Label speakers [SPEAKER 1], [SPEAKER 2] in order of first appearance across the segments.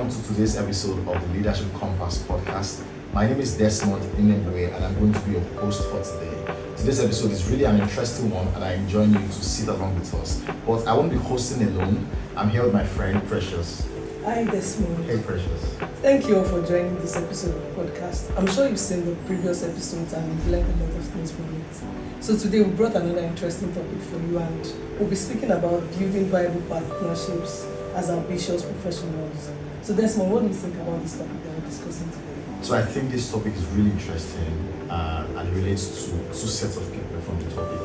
[SPEAKER 1] welcome to today's episode of the Leadership Compass podcast. My name is Desmond Inebwe and I'm going to be your host for today. Today's episode is really an interesting one and I enjoy you to sit along with us. But I won't be hosting alone. I'm here with my friend Precious.
[SPEAKER 2] Hi Desmond.
[SPEAKER 1] Hey Precious.
[SPEAKER 2] Thank you all for joining this episode of the podcast. I'm sure you've seen the previous episodes and you've learned a lot of things from it. So today we brought another interesting topic for you and we'll be speaking about building viable partnerships as ambitious professionals. So Desmond, what do you think about this topic that we're discussing today?
[SPEAKER 1] So I think this topic is really interesting and it relates to two sets of people from the topic.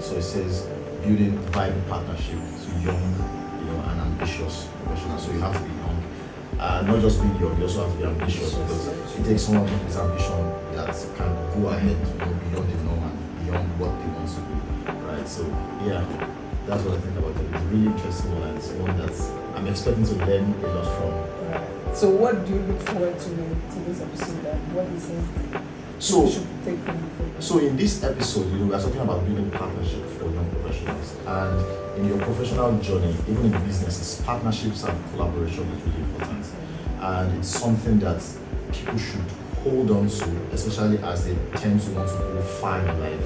[SPEAKER 1] So it says building viable partnership to young, and ambitious professionals. So you have to be young, not just being young, you also have to be ambitious because it takes someone with ambition that can go ahead, beyond the norm and beyond what they want to do, right? So yeah, that's what I think about it. It's a really interesting one and it's one that I'm expecting to learn a lot from.
[SPEAKER 2] Right. So what do you look forward to this episode and what do you think we should take from it?
[SPEAKER 1] So in this episode, we are talking about building partnership for young professionals. And in your professional journey, even in businesses, partnerships and collaboration is really important. And it's something that people should hold on to, especially as they tend to want to go far in life,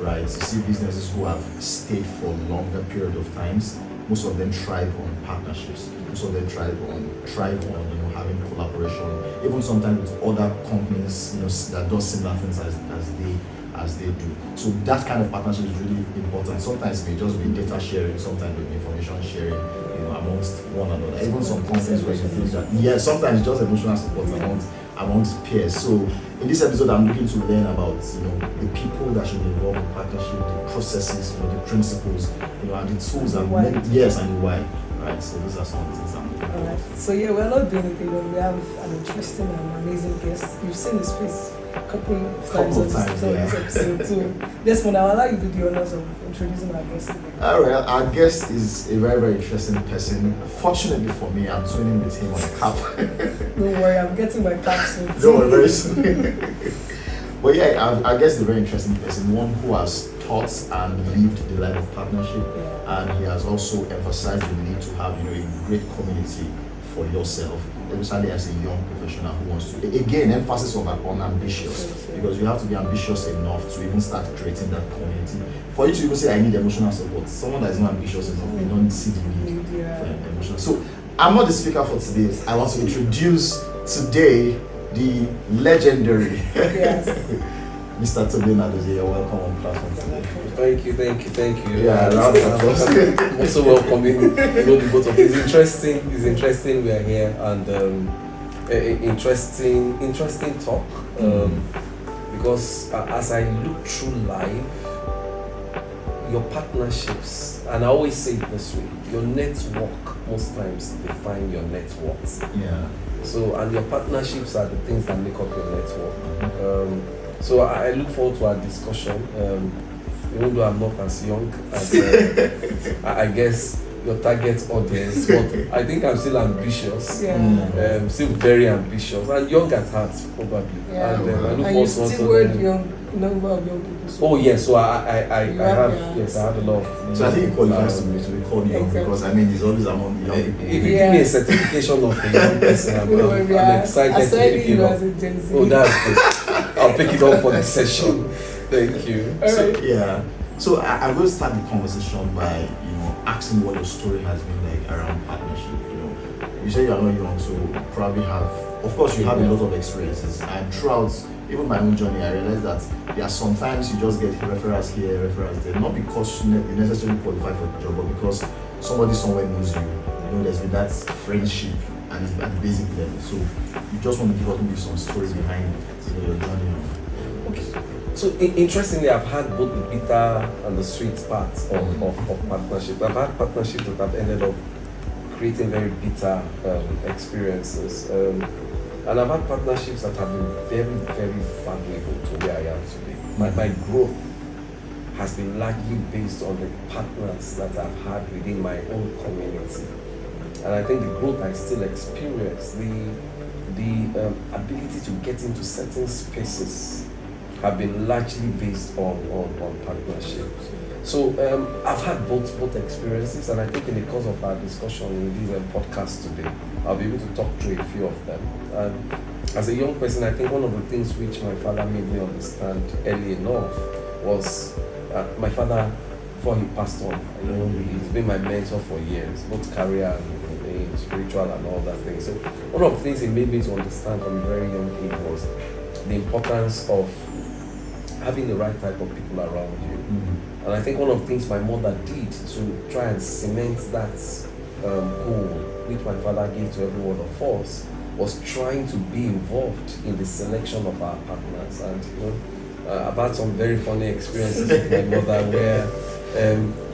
[SPEAKER 1] right? You see businesses who have stayed for a longer period of times, most of them thrive on partnerships. Most of them thrive on having collaboration, even sometimes with other companies, that do similar things as they do. So that kind of partnership is really important. Sometimes it may just be data sharing, sometimes it may be information sharing, amongst one another. Even some companies where you think that, sometimes it's just emotional support amongst peers. So in this episode, I'm looking to learn about, the people that should be involved in partnership, the processes, the principles, and the tools and and why. Right, so those are some things I'm looking for.
[SPEAKER 2] Alright, so we're not doing it alone. We have an interesting and amazing guest. You've seen his face a couple of times on this episode too. Desmond, I'll allow you to do the honors of introducing our guest today.
[SPEAKER 1] Alright, our guest is a very, very interesting person. Fortunately for me, I'm twinning with him on a cap.
[SPEAKER 2] Don't worry, I'm getting my cap soon.
[SPEAKER 1] Don't worry, very soon. But I guess the very interesting person, one who has taught and lived the life of partnership, and he has also emphasized the need to have a great community for yourself, especially as a young professional who wants to. Again, emphasis on ambitious, because you have to be ambitious enough to even start creating that community. For you to even say I need emotional support, someone that is not ambitious enough, they don't see the need for emotional. So I'm not the speaker for today. I want to introduce today the legendary Mr. Toby Nadozie. You're welcome on platform today.
[SPEAKER 3] Thank you.
[SPEAKER 1] Yeah, round of applause.
[SPEAKER 3] I'm also welcoming the both of you. It's interesting we are here and interesting talk. Because as I look through life, your partnerships, and I always say it this way, your network most times define your net worth.
[SPEAKER 1] Yeah.
[SPEAKER 3] So, and your partnerships are the things that make up your network. So I look forward to our discussion, even though I'm not as young as I guess your target audience, but I think I'm still ambitious, still very ambitious, and young at heart probably.
[SPEAKER 2] Yeah.
[SPEAKER 3] And I look
[SPEAKER 2] and you still word number of young people.
[SPEAKER 3] So. Oh yes, so I have a lot of.
[SPEAKER 1] So I think it qualifies to be called young because it's always among the young people.
[SPEAKER 3] If you give me a certification of a young person, I'm excited to pick it up. Oh, that's good. I'll pick it up for the session. Thank you.
[SPEAKER 1] So I will start the conversation by asking what your story has been like around partnership. You say you are not young, so you probably have, of course, you have a lot of experiences, and throughout even my own journey, I realized that there are sometimes you just get referrals here, referrals there, not because you necessarily qualify for the job, but because somebody somewhere knows you. There's been that friendship and it's at the basic level. So you just want to give us maybe some stories behind your journey.
[SPEAKER 3] Okay. So interestingly, I've had both the bitter and the sweet parts of partnership. I've had partnerships that have ended up creating very bitter experiences. And I've had partnerships that have been very, very valuable to where I am today. My growth has been largely based on the partners that I've had within my own community. And I think the growth I still experience, the ability to get into certain spaces have been largely based on partnerships. So I've had both experiences, and I think in the course of our discussion in this podcast today, I'll be able to talk through a few of them. As a young person, I think one of the things which my father made me understand early enough was my father, before he passed on, he's been my mentor for years, both career and spiritual and all that thing. So one of the things he made me to understand from a very young age was the importance of having the right type of people around you.
[SPEAKER 1] Mm-hmm.
[SPEAKER 3] And I think one of the things my mother did to try and cement that goal which my father gave to every one of us was trying to be involved in the selection of our partners. And I've had some very funny experiences with my mother where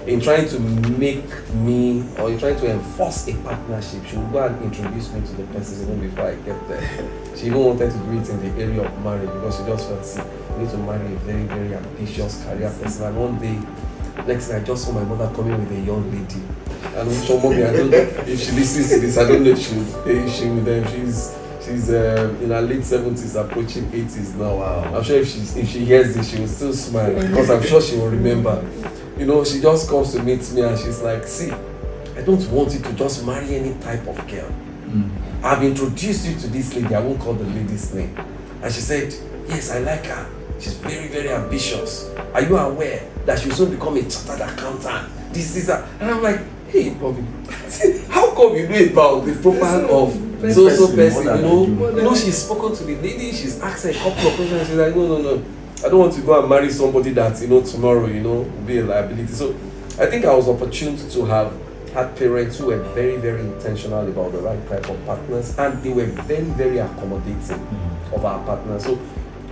[SPEAKER 3] in trying to make me, or in trying to enforce a partnership, she would go and introduce me to the person even before I get there. She even wanted to do it in the area of marriage because she just felt, see, we need to marry a very, very ambitious career person. And one day, next thing I just saw my mother coming with a young lady. And so mommy, I don't know if she listens to this, I don't know if she with them. She's in her late 70s, approaching 80s now.
[SPEAKER 1] Wow.
[SPEAKER 3] I'm sure if she hears this, she will still smile because I'm sure she will remember. She just comes to meet me and she's like, see, I don't want you to just marry any type of girl. I've introduced you to this lady, I won't call the lady's name. And she said, yes, I like her. She's very, very ambitious. Are you aware that she'll soon become a chartered accountant? This is her. And I'm like, hey, Bobby, how come you know about the profile of so person? She's spoken to the lady, she's asked her a couple of questions, and she's like, no. I don't want to go and marry somebody that, tomorrow, will be a liability. So I think I was opportune to have had parents who were very, very intentional about the right type of partners, and they were very, very accommodating of our partners. So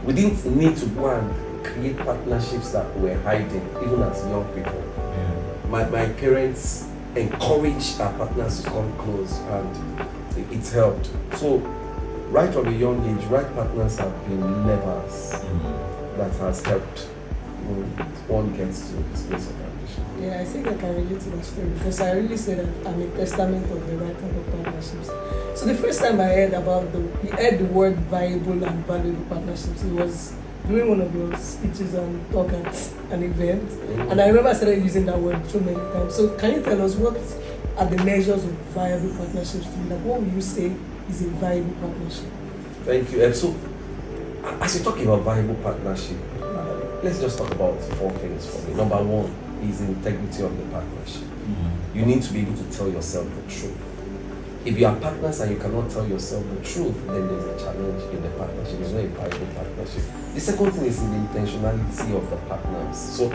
[SPEAKER 3] we didn't need to go and create partnerships that were hiding, even as young people.
[SPEAKER 1] Yeah.
[SPEAKER 3] My parents encouraged our partners to come close, and it's helped. So right from a young age, right partners have been levers that has helped one gets to this place of ambition.
[SPEAKER 2] Yeah, I think I can relate to that story because I really say that I'm a testament of the right type of partnerships. So the first time I heard the word viable and valuable partnerships, it was during one of your speeches and talk at an event. And I remember I started using that word so many times. So can you tell us what are the measures of viable partnerships to you? Like what would you say is a viable partnership?
[SPEAKER 3] Thank you. So as you talk about viable partnership, let's just talk about 4 things for me. Number 1 is the integrity of the partnership. You need to be able to tell yourself the truth. If you are partners and you cannot tell yourself the truth, then there's a challenge in the partnership. It's not a viable partnership. The second thing is in the intentionality of the partners. So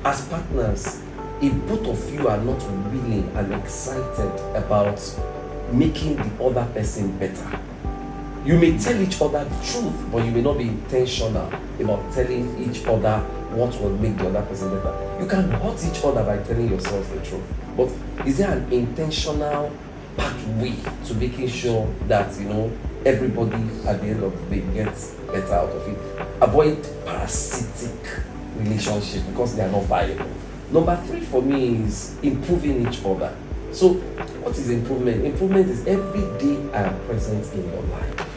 [SPEAKER 3] as partners, if both of you are not willing and excited about making the other person better, you may tell each other the truth, but you may not be intentional about telling each other what will make the other person better. You can hurt each other by telling yourself the truth, but is there an intentional pathway to making sure that everybody at the end of the day gets better out of it? Avoid parasitic relationships because they are not viable. Number 3 for me is improving each other. So what is improvement? Improvement is every day I am present in your life.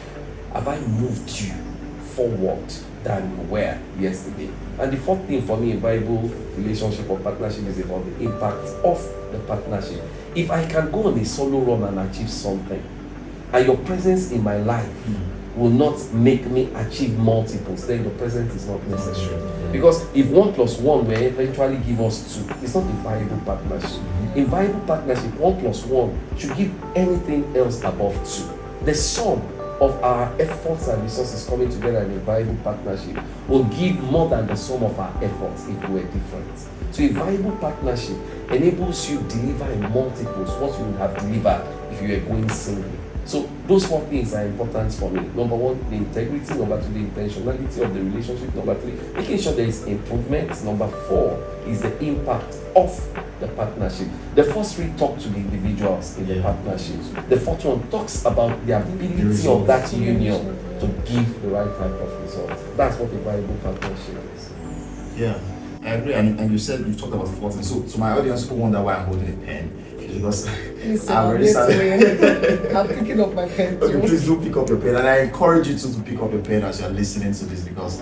[SPEAKER 3] Have I moved you forward than you were yesterday? And the 4th thing for me, a viable relationship or partnership is about the impact of the partnership. If I can go on a solo run and achieve something, and your presence in my life will not make me achieve multiples, then your presence is not necessary. Because if 1 + 1 will eventually give us 2, it's not a viable partnership. In viable partnership, 1 + 1 should give anything else above 2. The sum of our efforts and resources coming together in a viable partnership will give more than the sum of our efforts if we were different. So a viable partnership enables you to deliver in multiples what you would have delivered if you were going singly. So those 4 things are important for me. Number 1, the integrity. Number 2, the intentionality of the relationship. Number 3, making sure there is improvement. Number 4 is the impact of the partnership. The first 3 talk to the individuals in the partnership. The 4th one talks about the ability of that union to give the right type of results. That's what a viable partnership is.
[SPEAKER 1] Yeah, I agree. And you said you talked about 4 things. So to my audience who wonder why I'm holding a pen, because
[SPEAKER 2] Listen,
[SPEAKER 1] I already started.
[SPEAKER 2] I'm picking up my pen too.
[SPEAKER 1] Okay, please do pick up your pen, and I encourage you to pick up your pen as you're listening to this, because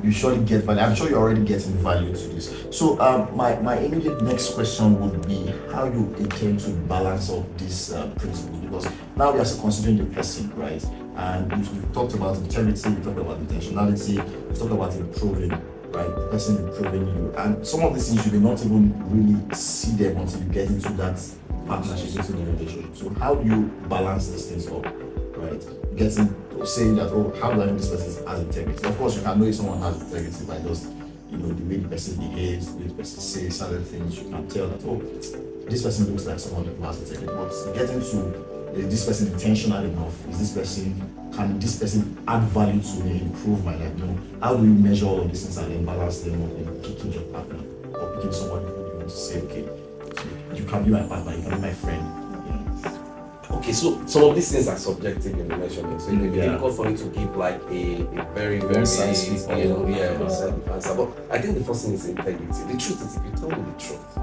[SPEAKER 1] you surely get value. I'm sure you're already getting value to this. So my immediate next question would be how you intend to balance up these principles, because now we are considering the person, right? And we've talked about integrity, we talked about intentionality, we talked about improving, right? The person improving you, and some of these things you may not even really see them until you get into that partnership, into the relationship. So how do you balance these things up, right? Getting saying that, oh, how do I know this person has integrity? Of course, you can know if someone has integrity by just, the way the person behaves, the way the person says certain things. You can tell that, oh, this person looks like someone who has integrity. But getting to is this person intentional enough? Can this person add value to me, improve my life? How do you measure all of these things and then balance them up in picking your partner or picking someone who you want to say, okay, you can be my partner, you can be my friend.
[SPEAKER 3] Okay, so some of these things are subjective in the measurement. So it may be difficult for me to give like a very, very answer. But I think the first thing is integrity. The truth is, if you tell me the truth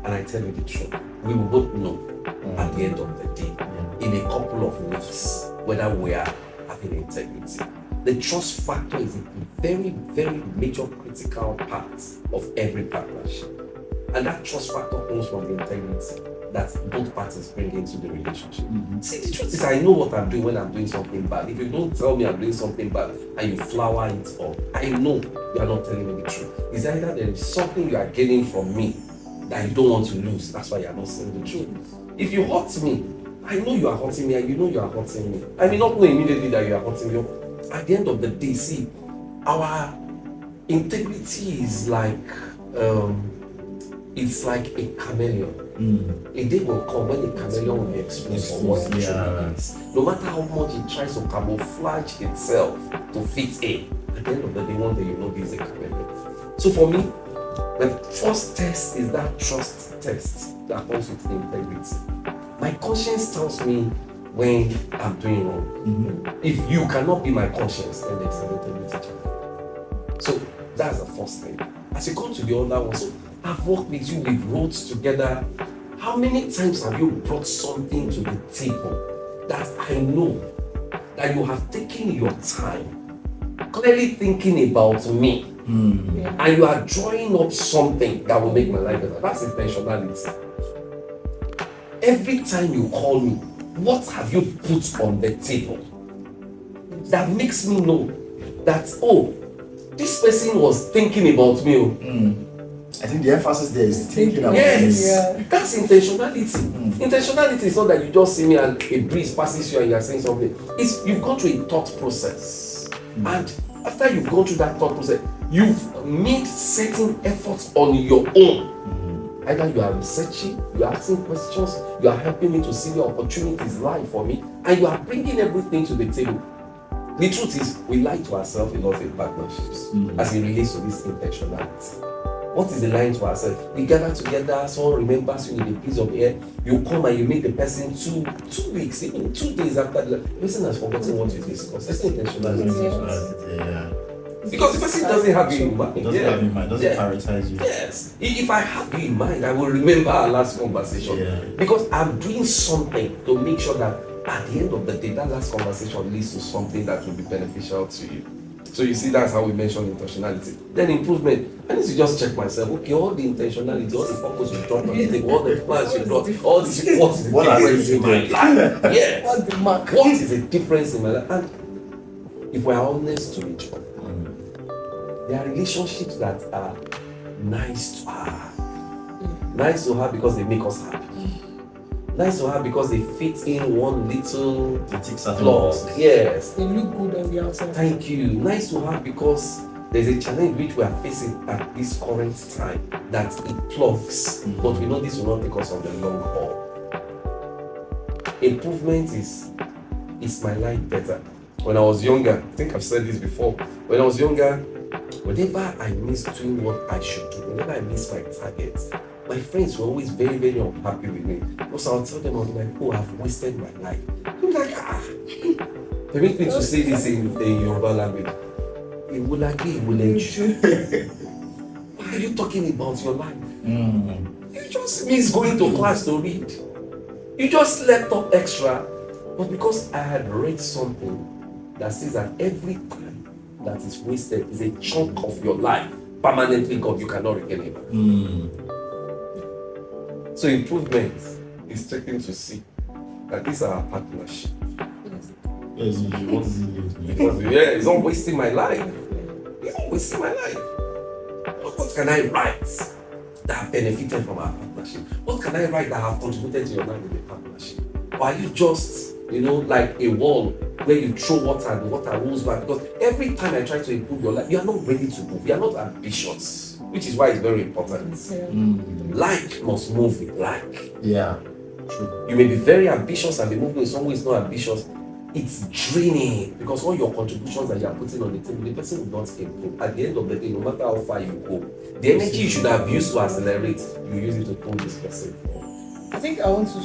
[SPEAKER 3] and I tell you the truth, we will both know at the end of the day, in a couple of weeks, whether we are having integrity. The trust factor is a very, very major critical part of every partnership. And that trust factor comes from the integrity that both parties bring into the relationship. See, the truth is, I know what I'm doing when I'm doing something bad. If you don't tell me I'm doing something bad and you flower it up, I know you are not telling me the truth. It's either there is something you are getting from me that you don't want to lose. That's why you are not saying the truth. If you hurt me, I know you are hurting me and you know you are hurting me. I may not know immediately that you are hurting me. At the end of the day, see, our integrity is like, it's like a chameleon. A day will come when the chameleon will be exposed for what it truly is. No matter how much it tries to camouflage itself to fit in, at the end of the day, one day you know this is a chameleon. So for me, the first test is that trust test that comes with integrity. My conscience tells me when I'm doing wrong. If you cannot be my conscience, then there's an integrity challenge. So that's the first thing. As you come to the other one, so I've worked with you, we've wrote together. How many times have you brought something to the table that I know that you have taken your time, clearly thinking about me, and you are drawing up something that will make my life better? That's intentionality. Every time you call me, what have you put on the table that makes me know that, oh, this person was thinking about me?
[SPEAKER 1] I think the emphasis there is thinking about
[SPEAKER 3] That's intentionality. Intentionality is not that you just see me and a breeze passes you and you are saying something. It's you've gone through a thought process. And after you've gone through that thought process, you've made certain efforts on your own. Either you are researching, you are asking questions, you are helping me to see the opportunities lie for me, and you are bringing everything to the table. The truth is, we lie to ourselves a lot in partnerships as it relates to this intentionality. What is the line to ourselves? We gather together, someone remembers you in a piece of air, you come and you meet the person two weeks, even 2 days after the person has forgotten what you discussed. That's intentionality. Because the person doesn't have you in mind.
[SPEAKER 1] Doesn't prioritize you.
[SPEAKER 3] Yes. If I have you in mind, I will remember our last conversation. Because I'm doing something to make sure that at the end of the day, that last conversation leads to something that will be beneficial to you. So you see, that's how we mention intentionality. Then improvement. I need to just check myself. Okay, all the intentionality, all the focus you drop on the table, all the plans you drop, all the what is the difference in my life? Yes.
[SPEAKER 2] What's the mark?
[SPEAKER 3] What is the difference in my life? And if we are honest to each other, there are relationships that are nice to have. Nice to have because they make us happy. Nice to have because they fit in one little plug. Yes.
[SPEAKER 2] They look good on the outside.
[SPEAKER 3] Thank you. Nice to have because there's a challenge which we are facing at this current time that it plugs. But we know this will not take us on the long haul. Improvement is my life better. When I was younger, I think I've said this before. When I was younger, whenever I missed doing what I should do, whenever I missed my targets, my friends were always very, very unhappy with me. Because I'll tell them, I'll be like, oh, I've wasted my life. I'm like, They make me to say this in Yoruba language. Why are you talking about your life? You just miss going to class to read. You just slept up extra. But because I had read something that says that every time that is wasted is a chunk of your life permanently gone. You cannot regain it back. So improvement is checking to see that these are our partnership.
[SPEAKER 1] Yes, what does it mean to me?
[SPEAKER 3] Because it's not wasting my life. It's not wasting my life. What can I write that have benefited from our partnership? What can I write that have contributed to your life with a partnership? Or are you just, like a wall where you throw water and the water rolls back? Because every time I try to improve your life, you are not ready to move. You are not ambitious, which is why it's very important. Like must move with like.
[SPEAKER 1] Yeah, true.
[SPEAKER 3] You may be very ambitious and be moving with someone who is not ambitious. It's draining because all your contributions that you are putting on the table, the person will not improve. At the end of the day, no matter how far you go, the energy you should have used to accelerate, you use it to pull this person forward.
[SPEAKER 2] I think I want to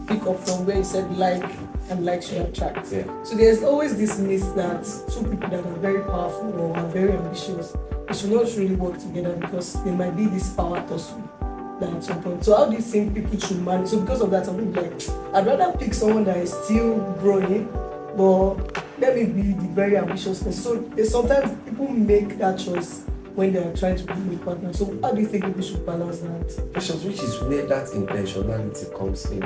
[SPEAKER 2] pick up from where you said like and like should attract.
[SPEAKER 3] Yeah.
[SPEAKER 2] So there's always this myth that two people that are very powerful or are very ambitious, they should not really work together because there might be this power tussle that at some point. So how do you think people should manage? So because of that, I'm like, I'd rather pick someone that is still growing, but let me be the very ambitious person. So sometimes people make that choice when they are trying to be a partner. So how do you think people should balance that?
[SPEAKER 3] Patience, which is where that intentionality comes in.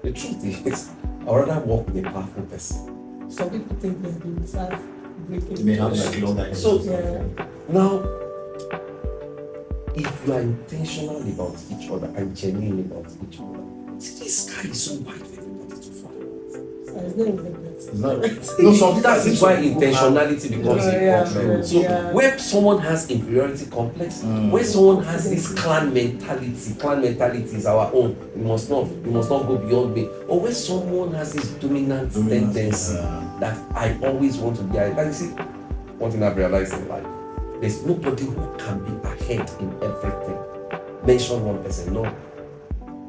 [SPEAKER 3] The truth is, I'd rather work with a powerful person.
[SPEAKER 2] Some people think that they will have breaking.
[SPEAKER 1] They may have like longer
[SPEAKER 3] So,
[SPEAKER 2] yeah.
[SPEAKER 3] Now, if you are intentional about each other and genuine about each other, this sky is so wide for everybody to follow.
[SPEAKER 2] It's not even that.
[SPEAKER 1] It's not, no, some
[SPEAKER 3] That is why intentionality becomes a problem.
[SPEAKER 2] yeah,
[SPEAKER 3] So
[SPEAKER 2] yeah.
[SPEAKER 3] where someone has inferiority complex, where someone has this clan mentality is our own. We must not go beyond me. Or where someone has this dominant tendency that I always want to be ahead. And you see, one thing I've realized in life, there's nobody who can be ahead in everything. Mention one person, no.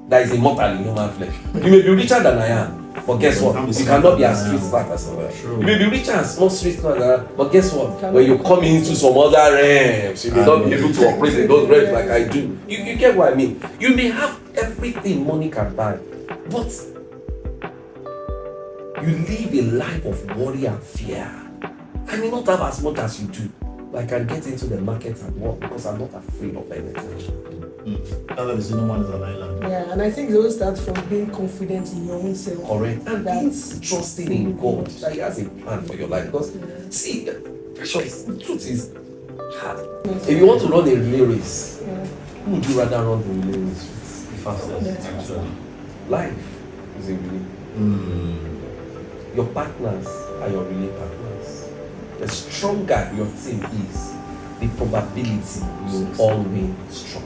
[SPEAKER 3] That is immortal in human flesh. You may be richer than I am. But guess what? You cannot be as street smart as I am. You may be richer and more street smart than I am, but guess what? When you come into some other realms, you may not be able to operate in those realms like I do. You get what I mean? You may have everything money can buy, but you live a life of worry and fear. I may not have as much as you do, but I can get into the market and work because I'm not afraid of anything.
[SPEAKER 1] That's no man is an island.
[SPEAKER 2] Yeah, and I think it all starts from being confident in your own self.
[SPEAKER 3] Correct. And
[SPEAKER 2] That's
[SPEAKER 3] trusting in God that He has a plan for your life. Because see, precious, the truth is hard. If you want to run a relay race, who would you rather run the relay race with?
[SPEAKER 1] The fastest, actually.
[SPEAKER 3] Life is a relay. Your partners are your relay partners. The stronger your team is, the probability you will all win strong.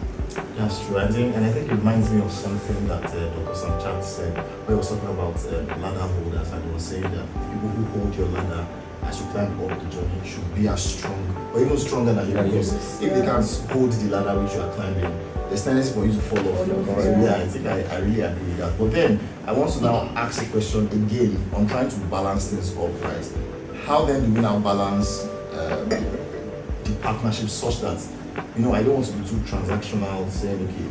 [SPEAKER 1] That's true. And I think it reminds me of something that Dr. Sam Chat said, where he was talking about ladder holders, and he was saying that people who hold your ladder as you climb up the journey should be as strong, or even stronger than you. Because if they can't hold the ladder which you are climbing, there's tendency for you to fall off. So yeah, I think I really agree with that. But then I want to now ask a question again on trying to balance things up, right? How then do we now balance the partnership such that, I don't want to be too transactional, saying, okay,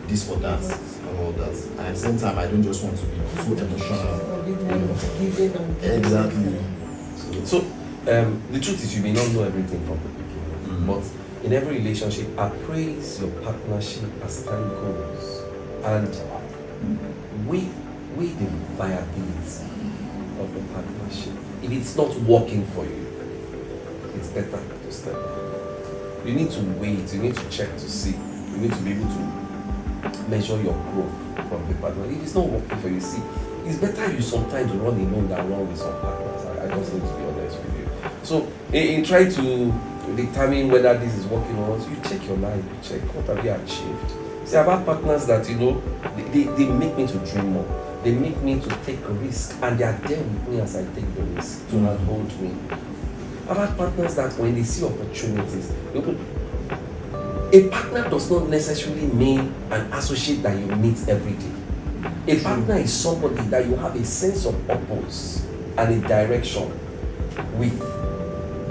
[SPEAKER 1] this for that, and all that. And at the same time, I don't just want to be too emotional. Exactly.
[SPEAKER 3] So, the truth is, you may not know everything from the beginning, but in every relationship, appraise your partnership as time goes and weigh the viability of the partnership. If it's not working for you, it's better to step back. You need to wait, you need to check to see, you need to be able to measure your growth from the partner. If it's not working for you, see, it's better you sometimes run alone than run with some partners. I just need to be honest with you. So, in trying to determine whether this is working or not, you check your life, you check what have you achieved. See, I've had partners that, they make me to dream more. They make me to take a risk, and they are there with me as I take the risk to hold me. I've had partners that when they see opportunities, a partner does not necessarily mean an associate that you meet every day. A partner is somebody that you have a sense of purpose and a direction with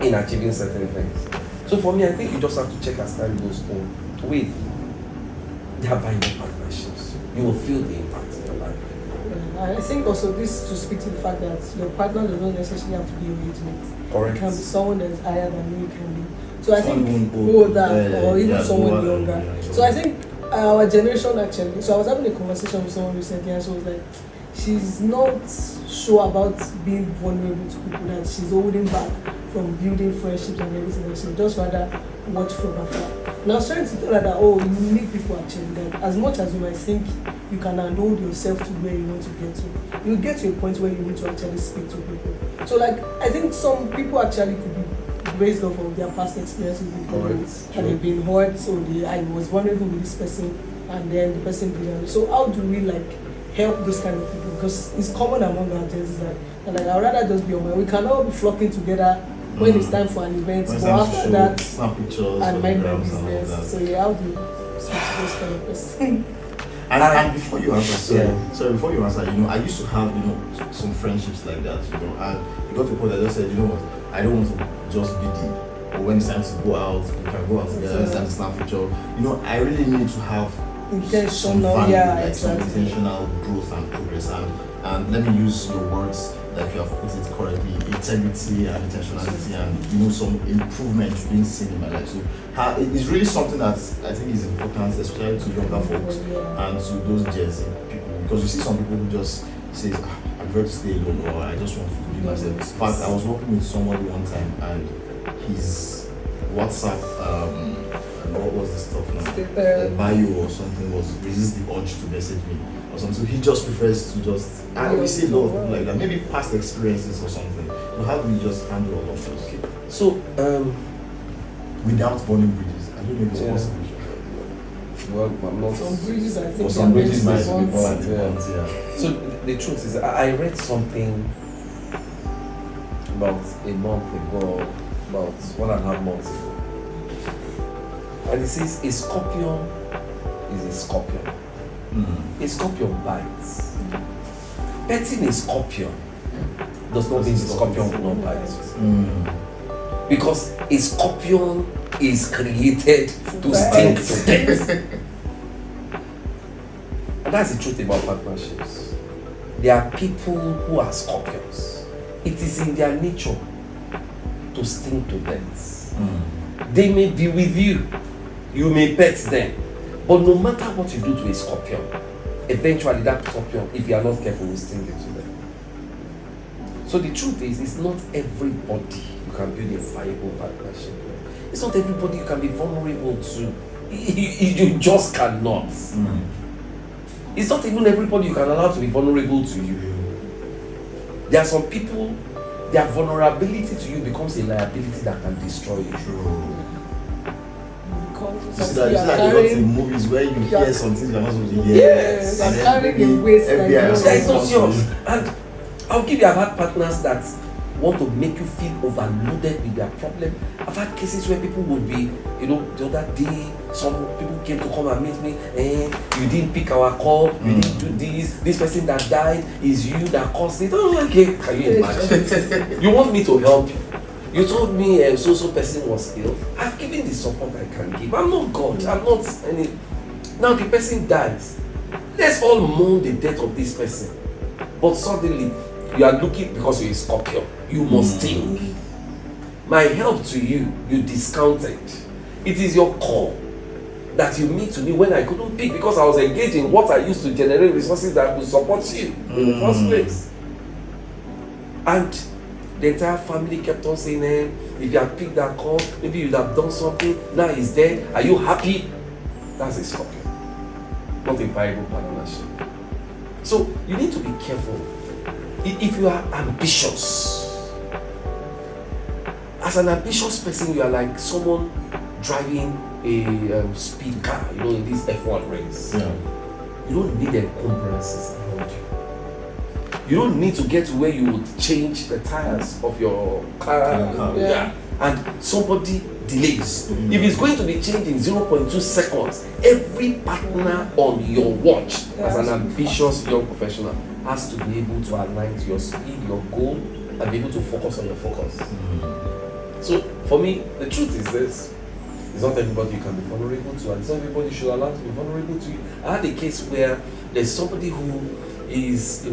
[SPEAKER 3] in achieving certain things. So for me, I think you just have to check as time goes on. Wait, they are buying partnerships. You will feel the impact in your life.
[SPEAKER 2] I I think also this to speak to the fact that your partner does not necessarily have to be your age mate.
[SPEAKER 3] Correct.
[SPEAKER 2] It can be someone that is higher than you, can be. So I think
[SPEAKER 1] Someone
[SPEAKER 2] older or even
[SPEAKER 1] yeah,
[SPEAKER 2] someone
[SPEAKER 1] older,
[SPEAKER 2] younger.
[SPEAKER 1] yeah.
[SPEAKER 2] So I think our generation actually. So I was having a conversation with someone recently, and she was like, she's not sure about being vulnerable to people, that she's holding back from building friendships and everything, and she'd just rather watch from afar. And I was trying to tell her that, oh, you need people actually, that as much as you might think you can unhold yourself to where you want to get to, you get to a point where you need to actually speak to people. So like, I think some people actually could be based off of their past experiences with people, and they've been hurt, so I was vulnerable with this person, and then the person didn't. So how do we like help those kind of people? Because it's common among our gens that like, I'd rather just be on my own. We can all be flocking together when it's time for an event,
[SPEAKER 1] When it's
[SPEAKER 2] but
[SPEAKER 1] time to
[SPEAKER 2] after
[SPEAKER 1] show,
[SPEAKER 2] that,
[SPEAKER 1] snap pictures,
[SPEAKER 2] and mind my
[SPEAKER 1] photographs and all
[SPEAKER 2] business.
[SPEAKER 1] that.
[SPEAKER 2] So yeah, how do you speak to those kind of person?
[SPEAKER 1] And before you answer,
[SPEAKER 3] Yeah.
[SPEAKER 1] sorry, before you answer, I used to have, some friendships like that, and it got to a point that I just said, I don't want to just be the, or when it's time to go out, we can go out together, when it's time to snap picture. I really need to have some
[SPEAKER 2] Intentional,
[SPEAKER 1] value,
[SPEAKER 2] yeah,
[SPEAKER 1] like some
[SPEAKER 2] exactly.
[SPEAKER 1] intentional growth and progress. And let me use your words like you have put it correctly, integrity and intentionality, and some improvement being seen in my life. So it is really something that I think is important, especially to younger folks and to those Gen Z people, because you see some people who just says, I prefer to stay alone, or I just want to be myself. In fact, I was working with somebody one time, and his WhatsApp and what was the stuff now? Bio or something was resist the urge to message me or something. So he just prefers to just, and we see a lot of people like that. Maybe past experiences or something. But how do we just handle all of those?
[SPEAKER 3] So,
[SPEAKER 1] without burning bridges, I don't know if it's
[SPEAKER 3] Yeah.
[SPEAKER 1] possible.
[SPEAKER 3] well, I'm not.
[SPEAKER 2] Some bridges, I think,
[SPEAKER 1] Or some
[SPEAKER 2] they're
[SPEAKER 1] bridges
[SPEAKER 2] meant
[SPEAKER 1] might
[SPEAKER 2] to
[SPEAKER 1] be
[SPEAKER 2] be
[SPEAKER 1] burned,
[SPEAKER 2] burnt.
[SPEAKER 1] yeah.
[SPEAKER 3] So the truth is, I read something about a month ago, about 1.5 months ago, and it says a scorpion is a scorpion. A scorpion bites. Petting a scorpion does not mean the scorpion will not bite. Because a scorpion is created to sting to death. And that's the truth about partnerships. There are people who are scorpions. It is in their nature to sting to death. They may be with you, you may pet them, but no matter what you do to a scorpion, eventually that scorpion, if you are not careful, will sting you to death. So the truth is, it's not everybody you can build a viable partnership with. It's not everybody you can be vulnerable to. You just cannot. It's not even everybody you can allow to be vulnerable to you. There are some people, their vulnerability to you becomes a liability that can destroy you.
[SPEAKER 1] You see that a lot in movies where you hear some things you're not supposed to hear.
[SPEAKER 3] Yes.
[SPEAKER 1] And
[SPEAKER 2] You're
[SPEAKER 1] then
[SPEAKER 2] carrying
[SPEAKER 1] maybe
[SPEAKER 2] a weight
[SPEAKER 1] FBI
[SPEAKER 2] that
[SPEAKER 1] or
[SPEAKER 2] you
[SPEAKER 1] something
[SPEAKER 3] It's not
[SPEAKER 1] comes to
[SPEAKER 3] yours.
[SPEAKER 1] you.
[SPEAKER 3] And I'll give you, I've had partners that want to make you feel overloaded with their problem. I've had cases where people would be, the other day, some people came to come and meet me, you didn't pick our call, you didn't do this person that died is you that caused it. Oh, okay, can you imagine? You want me to help you? You told me so person was ill. I've given the support I can give. I'm not God. I'm not any. Now the person dies. Let's all mourn the death of this person. But suddenly, you are looking, because you're a scorpion, you must think. My help to you, you discounted. It is your call that you made to me when I couldn't pick, because I was engaged in what I used to generate resources that would support you in the first place. And the entire family kept on saying, if you had picked that call, maybe you'd have done something. Now he's dead. Are you happy? That's a scorpion, not a viable partnership. So you need to be careful. If you are ambitious, as an ambitious person, you are like someone driving a speed car, in this F1 race.
[SPEAKER 1] Yeah.
[SPEAKER 3] You don't need encumbrances around you. You don't need to get to where you would change the tires of your car.
[SPEAKER 2] Yeah.
[SPEAKER 3] And somebody delays. If it's going to be changed in 0.2 seconds, every partner on your watch, as an ambitious young professional, has to be able to align to your speed, your goal, and be able to focus on your focus. So for me, the truth is this: it's not everybody you can be vulnerable to, and it's not everybody you should allow to be vulnerable to you. I had a case where there's somebody who, is,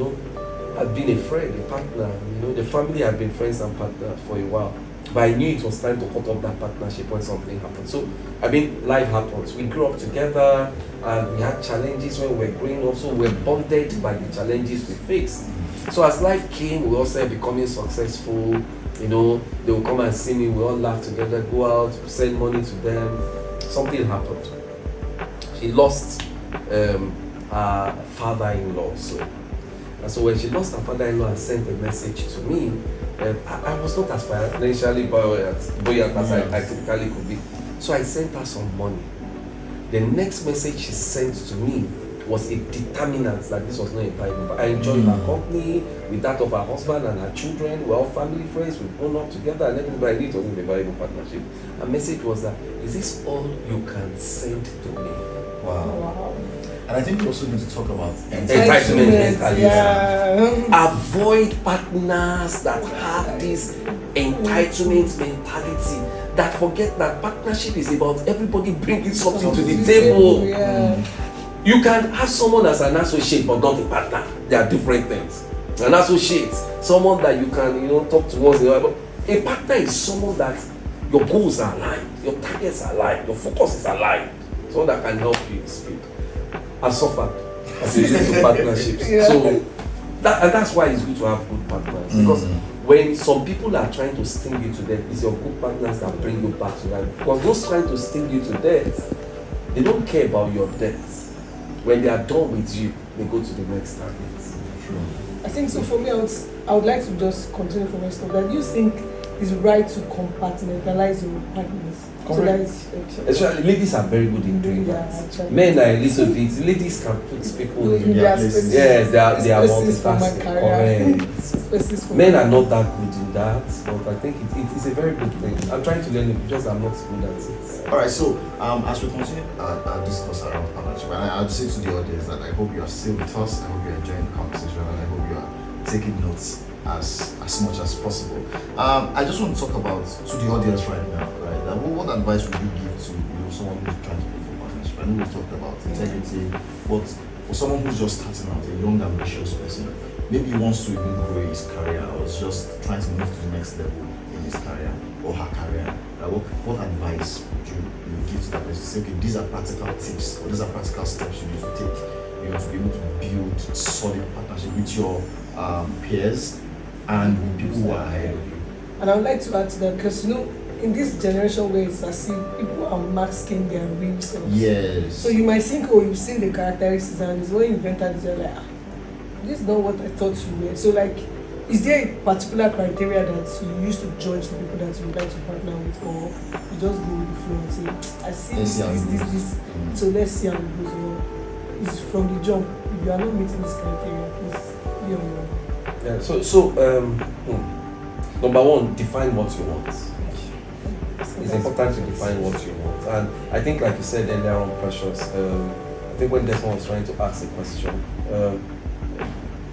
[SPEAKER 3] had been a friend, a partner. The family had been friends and partners for a while. But I knew it was time to cut off that partnership when something happened. So, life happens. We grew up together and we had challenges when we were growing up. So, we were bonded by the challenges we faced. So, as life came, we all started becoming successful. They will come and see me. We all laugh together, go out, send money to them. Something happened. She lost her father-in-law. And so when she lost her father-in-law and sent a message to me, I was not as financially buoyant as I typically could be. So I sent her some money. The next message she sent to me was a determinant that this was not a viable. I enjoyed her company with that of her husband and her children. We're all family friends. We've grown up together and everything, but I knew it wasn't a viable partnership. Her message was that, is this all you can send to me?
[SPEAKER 1] Wow. And I think we also need to talk about
[SPEAKER 3] entitlement mentality.
[SPEAKER 2] Yeah.
[SPEAKER 3] Avoid partners that have this entitlement mentality, that forget that partnership is about everybody bringing something to the table.
[SPEAKER 2] Yeah.
[SPEAKER 3] You can have someone as an associate but not a partner. They are different things. An associate, someone that you can talk to once in a while. But a partner is someone that your goals are aligned, your targets are aligned, your focus is aligned. Someone that can help you speed. I've suffered as it relates to partnerships.
[SPEAKER 2] Yeah.
[SPEAKER 3] So that's why it's good to have good partners. Because when some people are trying to sting you to death, it's your good partners that bring you back to life. Because those trying to sting you to death, they don't care about your death. When they are done with you, they go to the next target.
[SPEAKER 2] I think so. For me, I would like to just continue from my stuff. That you think it's right to compartmentalize your partners.
[SPEAKER 3] Correct.
[SPEAKER 2] So
[SPEAKER 3] Especially ladies are very good in doing that.
[SPEAKER 2] Actually.
[SPEAKER 3] Men are a little bit. Ladies can put people in
[SPEAKER 1] their places.
[SPEAKER 3] Yes, they are
[SPEAKER 2] multitasking.
[SPEAKER 3] Correct. Men are not that good in that, but I think it is a very good thing. I'm trying to learn it because I'm not good at it.
[SPEAKER 1] All right, so as we continue our discourse around partnership, and I would say to the audience that I hope you are still with us. I hope you're enjoying the conversation, and I hope you are taking notes as much as possible. I just want to talk about to the audience right now, right? What advice would you give to someone who's trying to look for partnership? I know we've talked about integrity, but for someone who's just starting out, a young ambitious person, maybe he wants to even grow his career or is just trying to move to the next level in his career or her career. What advice would you give to that person? Say, okay, these are practical tips or these are practical steps you need to take, to be able to build solid partnership with your peers and with people who are ahead of you.
[SPEAKER 2] And I would like to add to that because in this generation where it's as if people are masking their real selves.
[SPEAKER 1] Yes.
[SPEAKER 2] So you might think, you've seen the characteristics and it's when you invented this, you're like, this is not what I thought you were. So is there a particular criteria that you use to judge the people that you would like to partner with, or you just go with the flow and say, I see this, so let's see how it goes. Or is from the jump, if you are not meeting this criteria, please be on your own.
[SPEAKER 3] Yeah. So number one, define what you want. It's important to define what you want, and I think, like you said earlier on, Precious. I think when Desmond was trying to ask a question,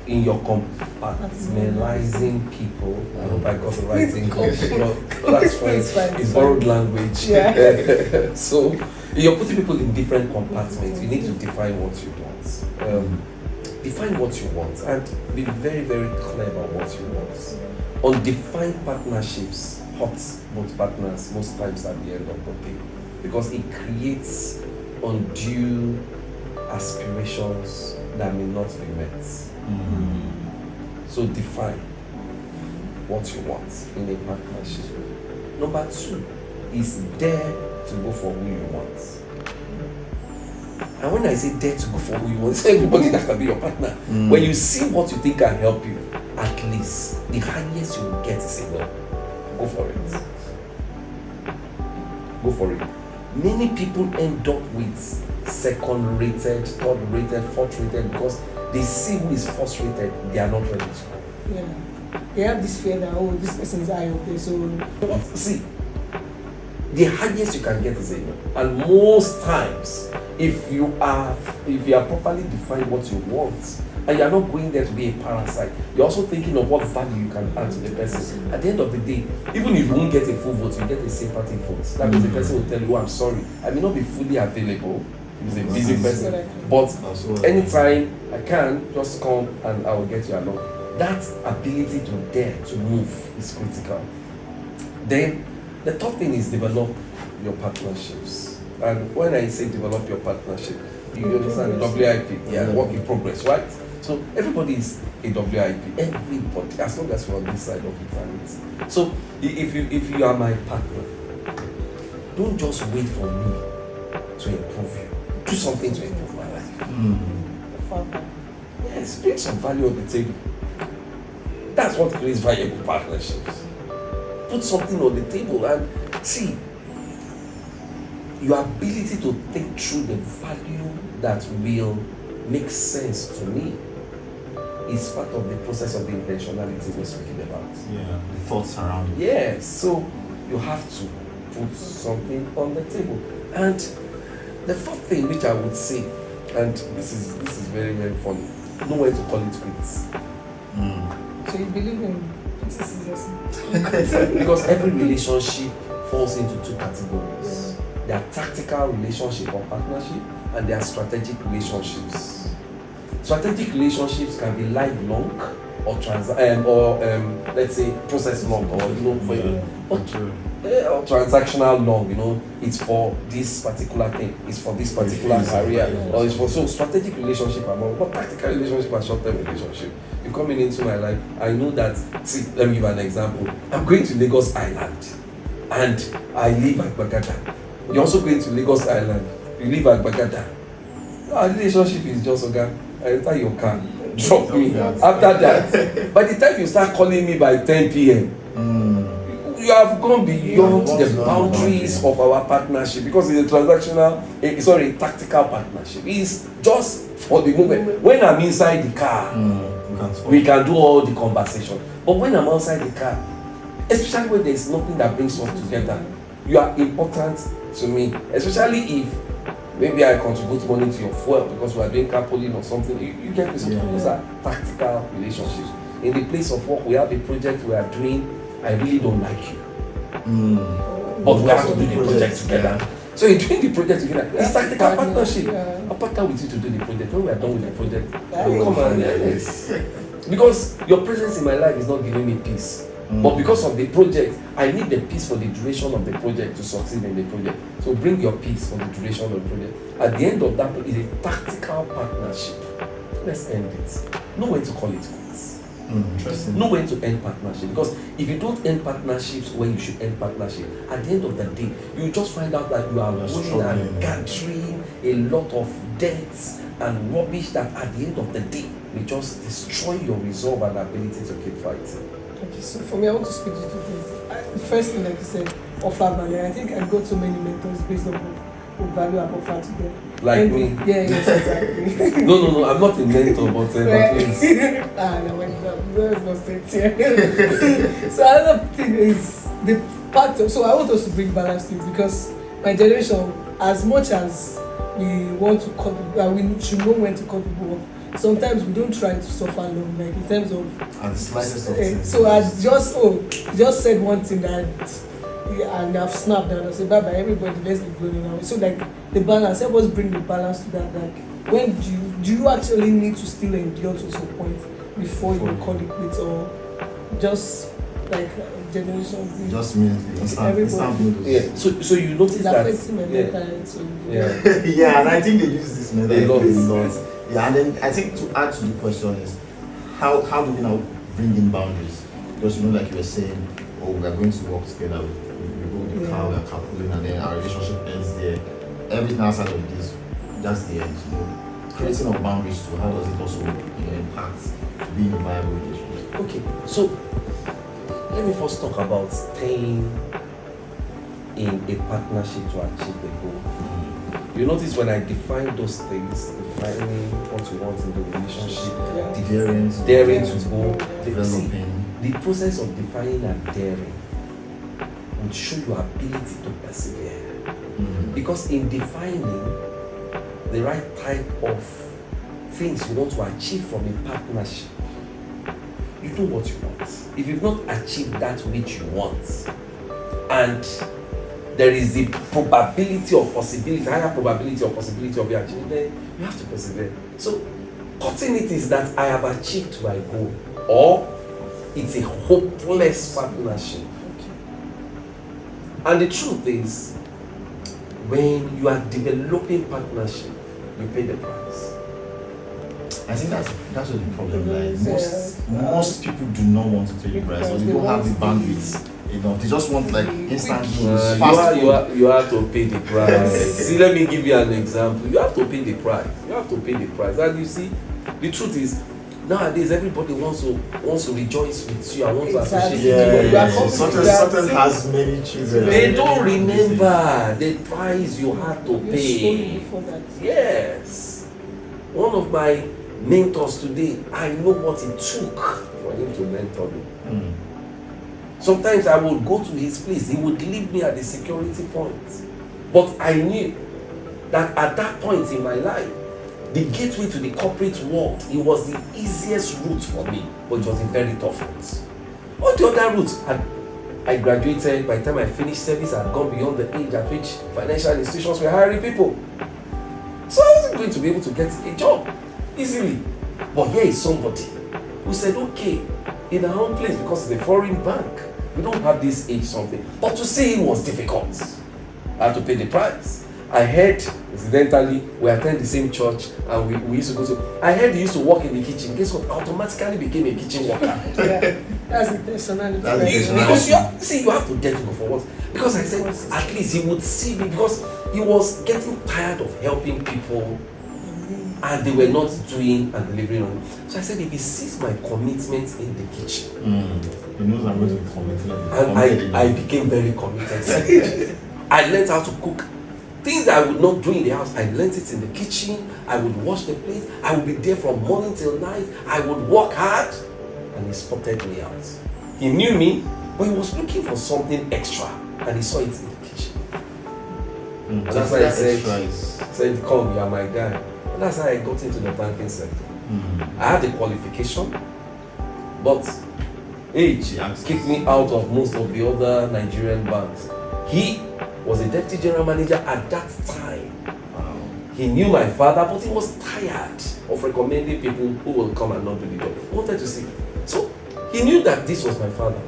[SPEAKER 3] in your compartmentalizing people, I hope I got the right thing. That's fine. It's borrowed language.
[SPEAKER 2] Yeah.
[SPEAKER 3] So you're putting people in different compartments. You need to define what you want. Define what you want and be very, very clear about what you want. Undefined partnerships hurts both partners most times at the end of the day because it creates undue aspirations that may not be met. So define what you want in a partnership. Number two is dare to go for who you want. And when I say dare to go for who you want, it's everybody that can be your partner. When you see what you think can help you, at least the highest you will get is a no. Go for it. Go for it. Many people end up with second-rated, third-rated, fourth-rated because they see who is first-rated, they are not ready to go.
[SPEAKER 2] Yeah. They have this fear that, this person is high up there, so...
[SPEAKER 3] See, the highest you can get is a no. And most times, if you are properly defined what you want, and you're not going there to be a parasite, you're also thinking of what value you can add to the person. At the end of the day, even if you won't get a full vote, you get a sympathy vote. That means the person will tell you, I'm sorry, I may not be fully available, He's a busy
[SPEAKER 2] That's what
[SPEAKER 3] person.
[SPEAKER 2] I can.
[SPEAKER 3] But
[SPEAKER 1] That's what-
[SPEAKER 3] anytime I can, just come and I will get you along. That ability to dare to move is critical. Then the third thing is develop your partnerships. And when I say develop your partnership, you understand WIP, work in progress, right? So everybody is a WIP, everybody, as long as you're on this side of it. And it's, so if you are my partner, don't just wait for me to improve you. Do something to improve my life.
[SPEAKER 2] Father.
[SPEAKER 3] Yes, bring some value on the table. That's what creates valuable partnerships. Put something on the table and see your ability to think through the value that will make sense to me is part of the process of the intentionality we're speaking about.
[SPEAKER 1] Yeah, the thoughts around it.
[SPEAKER 3] Yes, so you have to put something on the table. And the fourth thing which I would say, and this is very, very funny, know when to call it quits.
[SPEAKER 2] So you believe in criticism?
[SPEAKER 3] Because every relationship falls into two categories. There are tactical relationship or partnership, and there are strategic relationships. Strategic relationships can be lifelong or let's say process long, or or transactional long. It's for this particular thing, it's for this particular career, or it's for so strategic relationship are more, but tactical relationship are short-term relationship. You're coming into my life, I know that. See, let me give an example. I'm going to Lagos Island, and I live at Bagada. You're also going to Lagos Island, you live at Bagada. Our relationship is just okay. I enter your car, drop me. After that, by the time you start calling me by 10 p.m., you have gone beyond the boundaries of our partnership, because it's a transactional, tactical partnership. It's just for the moment. When I'm inside the car, we can do all the conversation. But when I'm outside the car, especially when there's nothing that brings us together, you are important to me. Especially if maybe I contribute money to your fuel because we are doing carpooling or something. You get me? Those are tactical relationships. In the place of work, we have a project we are doing. I really don't like you, but we have to do the project together. So in doing the project together, it's tactical partnership. I partner with you to do the project. When we are done with the project, you come and because your presence in my life is not giving me peace. But because of the project, I need the peace for the duration of the project to succeed in the project. So bring your peace for the duration of the project. At the end of that, it's a tactical partnership. Let's end it. Know when to call it quits.
[SPEAKER 1] Interesting.
[SPEAKER 3] Know when to end partnership, because if you don't end partnerships when you should end partnership, at the end of the day, you just find out that you are going and gathering a lot of debts and rubbish that at the end of the day will just destroy your resolve and ability to keep fighting.
[SPEAKER 2] Okay, so for me, I want to speak to two things. The first thing, like you said, offer value. I think I got so many mentors based on what value I've offered to them.
[SPEAKER 3] Like me?
[SPEAKER 2] Yeah, yes, exactly.
[SPEAKER 3] No, I'm not a mentor, but please.
[SPEAKER 2] Let's not stay here. So another thing is the part of, so I want us to bring balance to it, because my generation, as much as we want to cut, we should know when to cut people off. Sometimes we don't try to suffer long, like in terms of
[SPEAKER 1] And the slightest of things.
[SPEAKER 2] so I just said one thing that and I've snapped and I said bye bye everybody, let's be going now. So like the balance, help us bring the balance to that. Like when do you actually need to still endure to some point before you call it quits, or just like generation?
[SPEAKER 1] Just minutes. Instant noodles.
[SPEAKER 3] Yeah. So you notice
[SPEAKER 2] It's
[SPEAKER 3] that.
[SPEAKER 2] affecting my mental health. So
[SPEAKER 3] Yeah.
[SPEAKER 1] Yeah, and I think they use this method
[SPEAKER 3] A lot.
[SPEAKER 1] a lot. Yeah, and then I think to add to the question is how do we now bring in boundaries? Because like you were saying, we are going to work together. We go with the car, we are carpooling, and then our relationship ends there. Everything outside of this, that's the end. Creating of boundaries too. How does it also impact being a viable relationship?
[SPEAKER 3] Okay, so let me first talk about staying in a partnership to achieve the goal. You notice when I define those things, defining what you want in the relationship, daring to go,
[SPEAKER 1] developing.
[SPEAKER 3] The process of defining and daring would show your ability to persevere. Because in defining the right type of things you want to achieve from a partnership, you do what you want. If you've not achieved that which you want, and there is the probability or possibility, higher probability or possibility of you achieving, then you have to persevere. So cutting it is that I have achieved my goal, or it's a hopeless partnership. And the truth is, when you are developing partnership, you pay the price.
[SPEAKER 1] I think that's where the problem lies. Most people do not want to pay the price, or they don't have the bandwidth enough. They just want like instant news, fast food.
[SPEAKER 3] You have to pay the price. See, let me give you an example. You have to pay the price. You have to pay the price. And you see, the truth is, nowadays everybody wants to rejoice with you and wants to associate with you.
[SPEAKER 1] Certain has many children.
[SPEAKER 3] They don't remember the price you had to pay. Yes. One of my mentors today, I know what it took for him to mentor me. Sometimes I would go to his place, he would leave me at the security point. But I knew that at that point in my life, the gateway to the corporate world, it was the easiest route for me, but it was a very tough route. All the other routes, I graduated, by the time I finished service, I had gone beyond the age at which financial institutions were hiring people. So I wasn't going to be able to get a job easily. But here is somebody who said, okay, in our own place, because it's a foreign bank, we don't have this age something. But to see him was difficult. I had to pay the price. I heard, incidentally, we attend the same church and we used to go to, I heard he used to work in the kitchen. Guess what? Automatically became a kitchen worker.
[SPEAKER 2] Yeah, that's the personality.
[SPEAKER 3] Because you have to dare to go forward. Because I said, at least he would see me, because he was getting tired of helping people and they were not doing and delivering on it. So I said, if he sees my commitment in the kitchen,
[SPEAKER 1] he knows I'm going to be committed.
[SPEAKER 3] And I became very committed. I learned how to cook. Things I would not do in the house, I learned it in the kitchen. I would wash the plates. I would be there from morning till night. I would work hard. And he spotted me out. He knew me, but he was looking for something extra. And he saw it in the kitchen. And that's why I said, come, you are my guy. And that's how I got into the banking sector. I had the qualification, but age kicked me out of most of the other Nigerian banks. He was a deputy general manager at that time. He knew my father, but he was tired of recommending people who will come and not do the job. He wanted to see. So he knew that this was my father.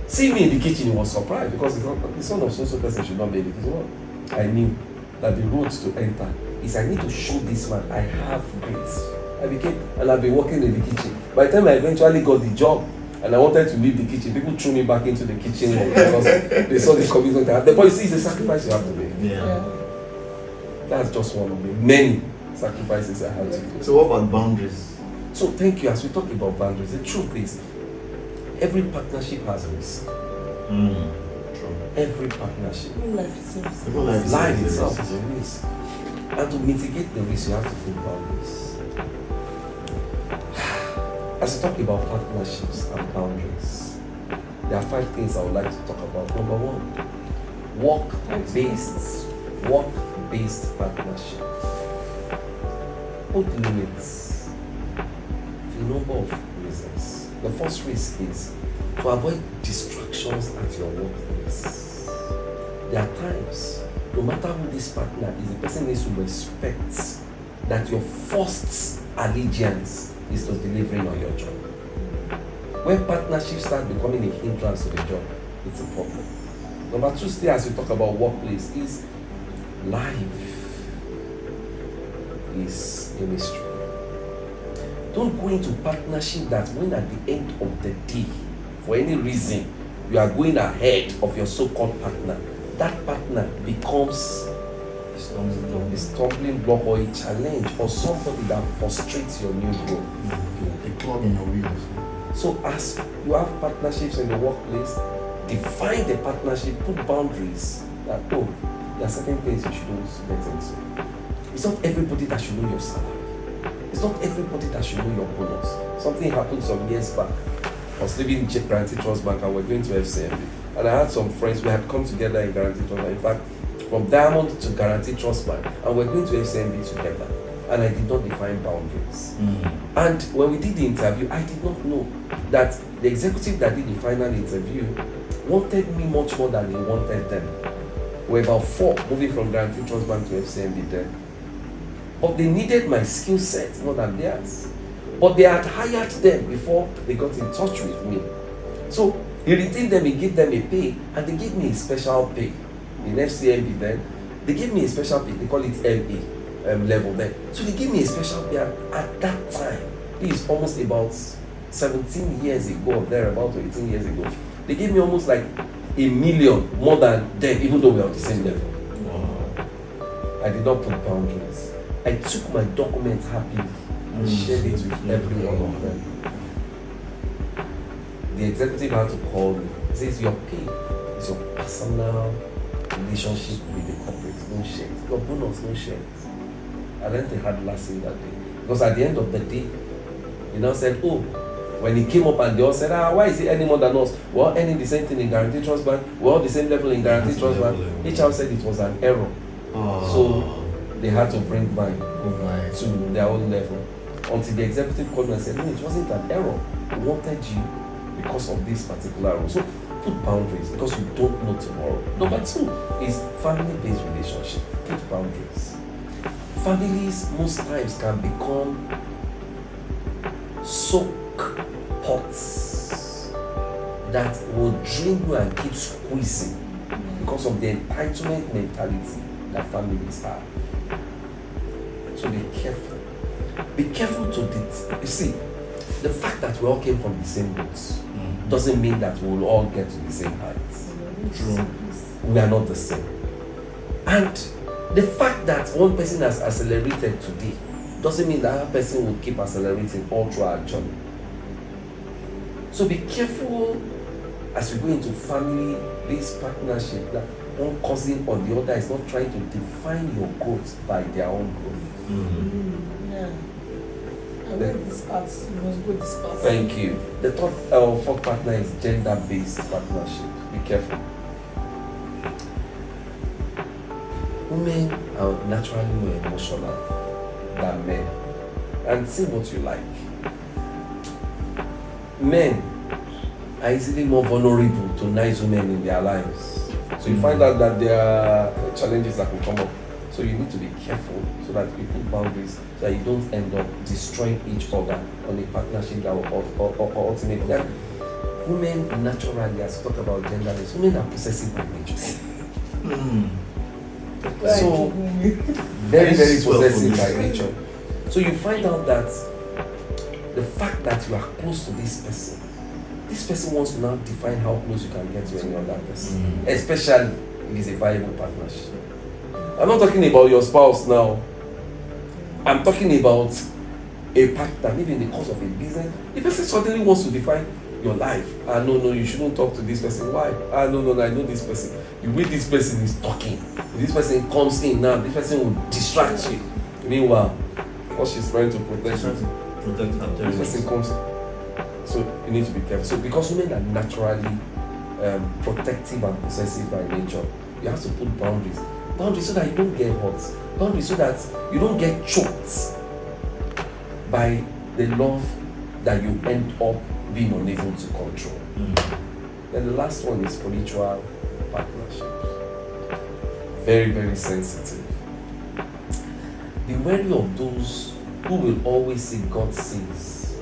[SPEAKER 3] Seeing me in the kitchen, he was surprised, because the son of so person should not be in the kitchen. I knew that the road to enter is I need to show this man I have grades. And I've been working in the kitchen. By the time I eventually got the job and I wanted to leave the kitchen, people threw me back into the kitchen because they saw the commitment. The policy is a sacrifice you have to make.
[SPEAKER 1] Yeah.
[SPEAKER 3] That's just one of the many sacrifices I had to do.
[SPEAKER 1] So what about boundaries?
[SPEAKER 3] So thank you. As we talk about boundaries, the truth is, every partnership has a risk.
[SPEAKER 1] True.
[SPEAKER 3] Every partnership.
[SPEAKER 2] Life
[SPEAKER 3] itself is a risk. And to mitigate the risk, you have to put boundaries. As we talk about partnerships and boundaries, there are 5 things I would like to talk about. Number 1, work-based partnership. Put limits for a number of reasons. The first risk is to avoid distractions at your workplace. There are times, no matter who this partner is, the person needs to respect that your first allegiance is to delivering on your job. When partnerships start becoming a hindrance to the job, it's a problem. Number 2, still as we talk about workplace, is life is a mystery. Don't go into partnership that when at the end of the day, for any reason, you are going ahead of your so-called partner, that partner becomes a stumbling block or a challenge or somebody that frustrates your new growth.
[SPEAKER 1] A clog in your wheels.
[SPEAKER 3] So as you have partnerships in the workplace, define the partnership, put boundaries that, there are certain things you shouldn't get into. It's not everybody that should know your salary. It's not everybody that should know your bonus. Something happened some years back. I was living in Guaranty Trust Bank and we're going to FCMB. And I had some friends, we had come together in Guaranty Trust Bank. In fact, from Diamond to Guaranty Trust Bank. And we're going to FCMB together. And I did not define boundaries. And when we did the interview, I did not know that the executive that did the final interview wanted me much more than he wanted them. were about 4 moving from Guaranteed Trust Bank to FCMB then. But they needed my skill set more than theirs. But they had hired them before they got in touch with me. So he retained them, he gave them a pay, and they gave me a special pay. In FCMB then, they gave me a special pay, they call it LA level then. So they gave me a special pay, and at that time, this is almost about 17 years ago, or thereabout, or 18 years ago, they gave me almost like $1 million more than them, even though we are on the same level.
[SPEAKER 1] Wow.
[SPEAKER 3] I did not put boundaries. I took my documents happily and shared it with every one of them. The executive had to call me. He says, your pay is your personal relationship with the corporate. No share. Your bonus, no share. I learned a hard lesson that day. Because at the end of the day, he now said, oh, when he came up and they all said, why is he earning more than us? We're all earning the same thing in Guaranteed Trust Bank. We're all the same level in Guaranteed Trust Bank. HR said it was an error. So they had to bring mine to their own level. Until the executive called me and said, no, it wasn't an error. We wanted you because of this particular role. So put boundaries because you don't know tomorrow. Number 2 is family-based relationship. Put boundaries. Families most times can become soak pots that will drain you and keep squeezing because of the entitlement mentality that families have. So be careful. Be careful to you see, the fact that we all came from the same roots doesn't mean that we will all get to the same heights.
[SPEAKER 1] True.
[SPEAKER 3] We are not the same. And the fact that one person has accelerated today doesn't mean that that person will keep accelerating all through our journey. So be careful as we go into family-based partnership that one cousin or the other is not trying to define your growth by their own growth.
[SPEAKER 2] Yeah. I like this part. You must go this part.
[SPEAKER 3] Thank you. The third, fourth partner is gender-based partnership. Be careful. Women are naturally more emotional than men. And see what you like. Men are easily more vulnerable to nice women in their lives. So you find out that there are challenges that will come up. So you need to be careful so that you put boundaries so that you don't end up destroying each other on a partnership that will ultimately. And women naturally, as we talk about gender, women are possessive by nature. So very, very possessive by nature. So you find out that the fact that you are close to this person wants to now define how close you can get to any other person, especially if it's a viable partnership. I'm not talking about your spouse now. I'm talking about a partner, maybe in the course of a business. The person suddenly wants to define your life. No, you shouldn't talk to this person. Why? No, I know this person. The way this person is talking, if this person comes in now, this person will distract you. Meanwhile, because she's trying to protect you, this person comes in. So you need to be careful. So because women are naturally protective and possessive by nature, you have to put boundaries. Boundaries so that you don't get hurt. Boundaries so that you don't get choked by the love that you end up being unable to control. Then the last one is spiritual partnerships. Very, very sensitive. Be wary of those who will always say God sees,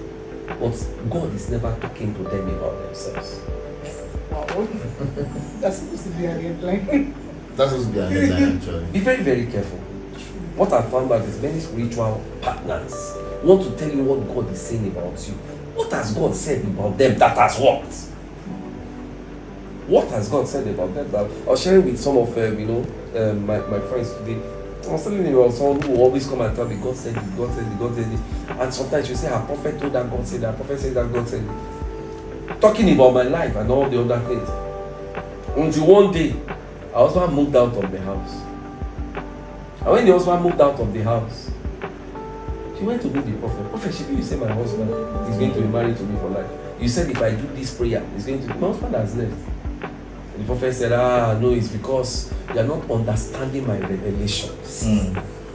[SPEAKER 3] but God is never talking to them about themselves.
[SPEAKER 2] Wow. That's supposed to be a headline.
[SPEAKER 1] That's supposed to be an headline actually.
[SPEAKER 3] Be very, very careful. What I found out is many spiritual partners want to tell you what God is saying about you. What has God said about them that has worked? What has God said about them? That I was sharing with some of my friends today. I was telling you about someone who will always come and tell me, God said it, God said it, God said it. And sometimes you say, our prophet told that God said that, prophet said that, God said it. Talking about my life and all the other things. Until one day, our husband moved out of the house. And when the husband moved out of the house, she went to meet the prophet. Prophet, you say my husband is going to be married to me for life. You said if I do this prayer, he's going to. My husband has left. And the prophet said, no, it's because you are not understanding my revelations.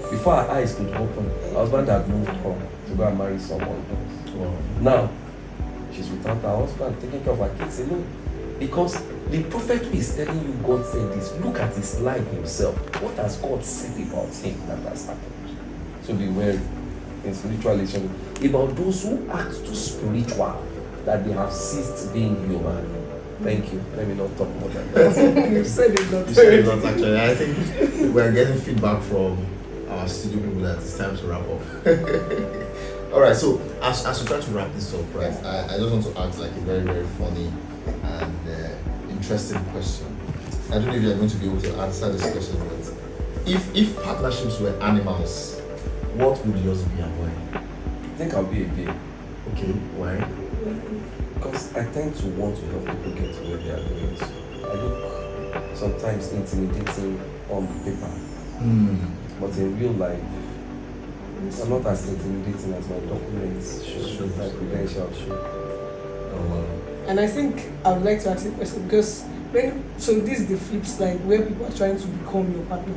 [SPEAKER 3] Before our eyes could open, her husband had moved on to go and marry someone else.
[SPEAKER 1] Wow.
[SPEAKER 3] Now, she's without her husband, taking care of her kids alone. Because The prophet who is telling you God said this, look at his life himself. What has God said about him that has happened? So be wary in spiritual relationship about those who act too spiritual that they have ceased being human. Thank you. Let me not talk more than that.
[SPEAKER 2] You've said it not.
[SPEAKER 1] You said a lot, actually. I think we're getting feedback from our studio people that it's time to wrap up. All right, so as we try to wrap this up, right, I just want to ask like a very, very funny and interesting question. I don't know if you're going to be able to answer this question, but if partnerships were animals, what would yours be and why?
[SPEAKER 3] I think I'll be a gay.
[SPEAKER 1] Okay, why?
[SPEAKER 3] Because I tend to want to help people get to where they are going. So I look sometimes intimidating on paper, but in real life, I'm not as intimidating as my documents show, my credentials show.
[SPEAKER 1] Oh, wow.
[SPEAKER 2] And I think I would like to ask you a question because this is the flip side where people are trying to become your partner,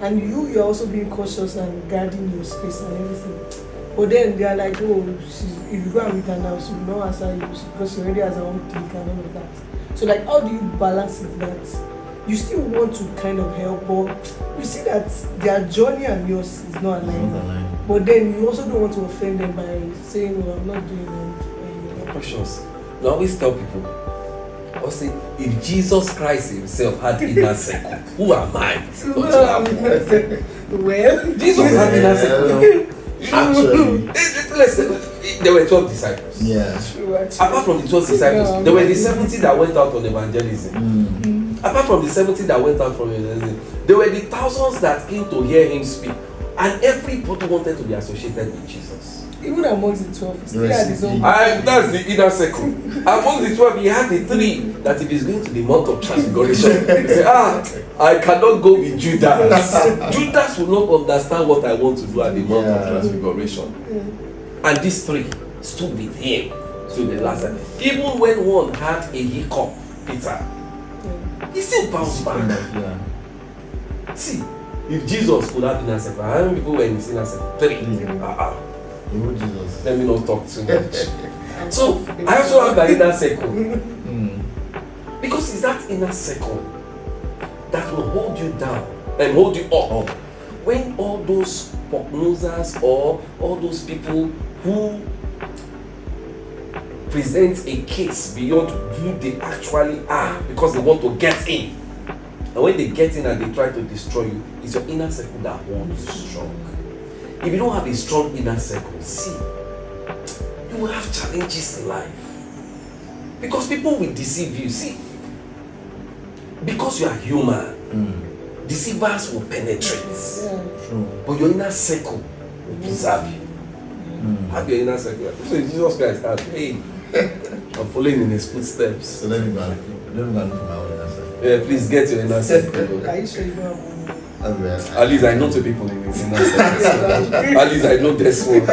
[SPEAKER 2] and you're also being cautious and guarding your space and everything. But then they are like, oh, if you go and meet her now, she will not answer you because she already has her own clique and all of that. So like, how do you balance it that you still want to kind of help, but you see that their journey and yours is not aligned. But then you also don't want to offend them by saying, oh, I'm not doing it.
[SPEAKER 3] Precious. I always tell people, I'll say, if Jesus Christ himself had inner circle, who am I?
[SPEAKER 2] Well,
[SPEAKER 3] Jesus had inner circle.
[SPEAKER 1] Actually,
[SPEAKER 3] There were 12 disciples.
[SPEAKER 1] yeah.
[SPEAKER 2] true, actually.
[SPEAKER 3] Apart from the 12 disciples, there were the 70 that went out on evangelism. Apart from the 70 that went out from evangelism, there were the thousands that came to hear him speak. And everybody wanted to be associated with Jesus.
[SPEAKER 2] Even amongst the 12, he still had his own.
[SPEAKER 3] That's the inner circle. Among the 12, he had the 3 that if he's going to the Mount of Transfiguration, he said, I cannot go with Judas. Judas will not understand what I want to do at the Mount of Transfiguration. And these 3 stood with him to the last time. Even when one had a hiccup, Peter, he still bounced back.
[SPEAKER 1] Yeah.
[SPEAKER 3] See, if Jesus could have inner circle, how many people were in his inner circle? 3.
[SPEAKER 1] Even Jesus.
[SPEAKER 3] Let me not talk too much. So I also have the inner circle. Because it's that inner circle that will hold you down and hold you up. When all those prognosers or all those people who present a case beyond who they actually are because they want to get in, and when they get in and they try to destroy you, it's your inner circle that holds you strong. If you don't have a strong inner circle, see, you will have challenges in life. Because people will deceive you. See, because you are human, deceivers will penetrate.
[SPEAKER 1] True.
[SPEAKER 3] But your inner circle will preserve you. Have your inner circle. So Jesus Christ had, hey, I'm following in his footsteps.
[SPEAKER 1] So let me go and look for my own inner circle.
[SPEAKER 3] Yeah, please get your inner circle.
[SPEAKER 2] Are you sure you don't have one?
[SPEAKER 3] At least I know 2 people in his inner circle. At least I know this one.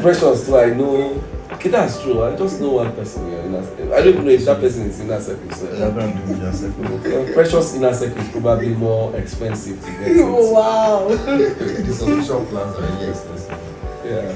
[SPEAKER 3] Precious too, I know. Okay, that's true. I just know one person in your inner circle. I don't even know if that person is inner circle. So
[SPEAKER 1] Yeah, I'm going to do inner circle.
[SPEAKER 3] Precious inner circle is probably more expensive to get
[SPEAKER 2] Oh,
[SPEAKER 3] into.
[SPEAKER 2] wow.
[SPEAKER 1] The subscription plans are really expensive.
[SPEAKER 3] Yeah.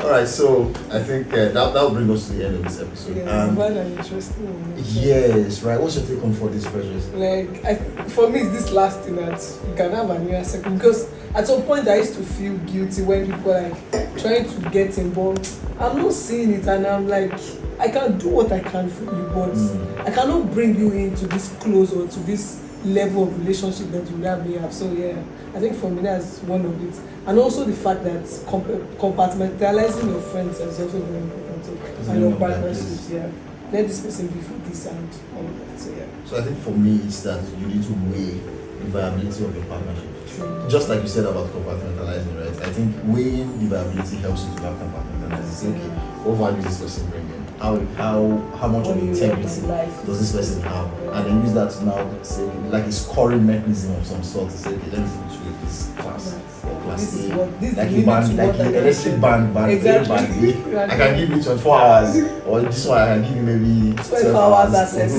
[SPEAKER 1] All right, so I think that will bring us to the end of this episode.
[SPEAKER 2] Yeah, we've had an interesting one.
[SPEAKER 1] Yes, right. What's your take on for this, Precious?
[SPEAKER 2] Like, for me, it's this last thing that you can have an inner circle because at some point I used to feel guilty when people are like trying to get involved. I'm not seeing it, and I'm like, I can do what I can for you, but I cannot bring you into this close or to this level of relationship that you have. So yeah, I think for me that's one of it, and also the fact that compartmentalizing your friends is also very important too, and your partnerships. Yeah, let this person be for this and all of that. So yeah.
[SPEAKER 1] So I think for me, it's that you need to weigh the viability of your partnership.
[SPEAKER 2] True.
[SPEAKER 1] Just like you said about compartmentalizing, right? I think weighing the viability helps you to have compartmentalizing. Say, okay, what value does this person bring in? How much of integrity does this person have? And then use that to now say, okay, like a scoring mechanism of some sort to say, okay, let me put you in this class or class
[SPEAKER 2] This is
[SPEAKER 1] A.
[SPEAKER 2] what this
[SPEAKER 1] Like
[SPEAKER 2] is
[SPEAKER 1] you band, like you electric band A, band B. I can give you 24 hours, or this one I can give you maybe
[SPEAKER 2] 12 hours access.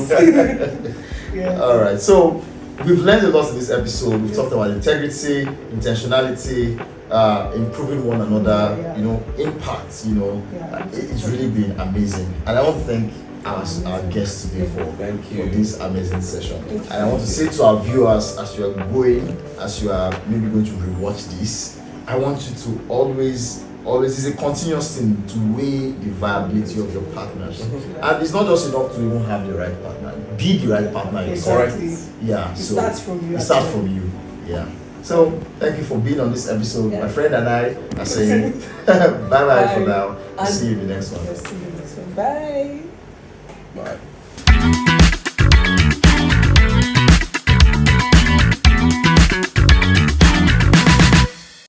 [SPEAKER 2] Yeah.
[SPEAKER 1] All right, so we've learned a lot in this episode. We've talked about integrity, intentionality, improving one another,
[SPEAKER 2] Yeah.
[SPEAKER 1] impact,
[SPEAKER 2] Yeah.
[SPEAKER 1] it's really been amazing. And I want to thank our guest today
[SPEAKER 3] Thank
[SPEAKER 1] for
[SPEAKER 3] you.
[SPEAKER 1] this amazing session.
[SPEAKER 2] Thank you.
[SPEAKER 1] And I want to say to our viewers, as you are maybe going to rewatch this, I want you to always is a continuous thing to weigh the viability of your partnership. And it's not just enough to even have the right partner. Be the right partner.
[SPEAKER 2] Exactly.
[SPEAKER 1] Yeah.
[SPEAKER 2] It
[SPEAKER 1] So
[SPEAKER 2] starts from you.
[SPEAKER 1] it starts from you. Yeah. So thank you for being on this episode.
[SPEAKER 2] Yeah.
[SPEAKER 1] My friend and I are saying bye bye for now.
[SPEAKER 2] And
[SPEAKER 1] See you in the next one.
[SPEAKER 2] Yes, see you next one. Bye.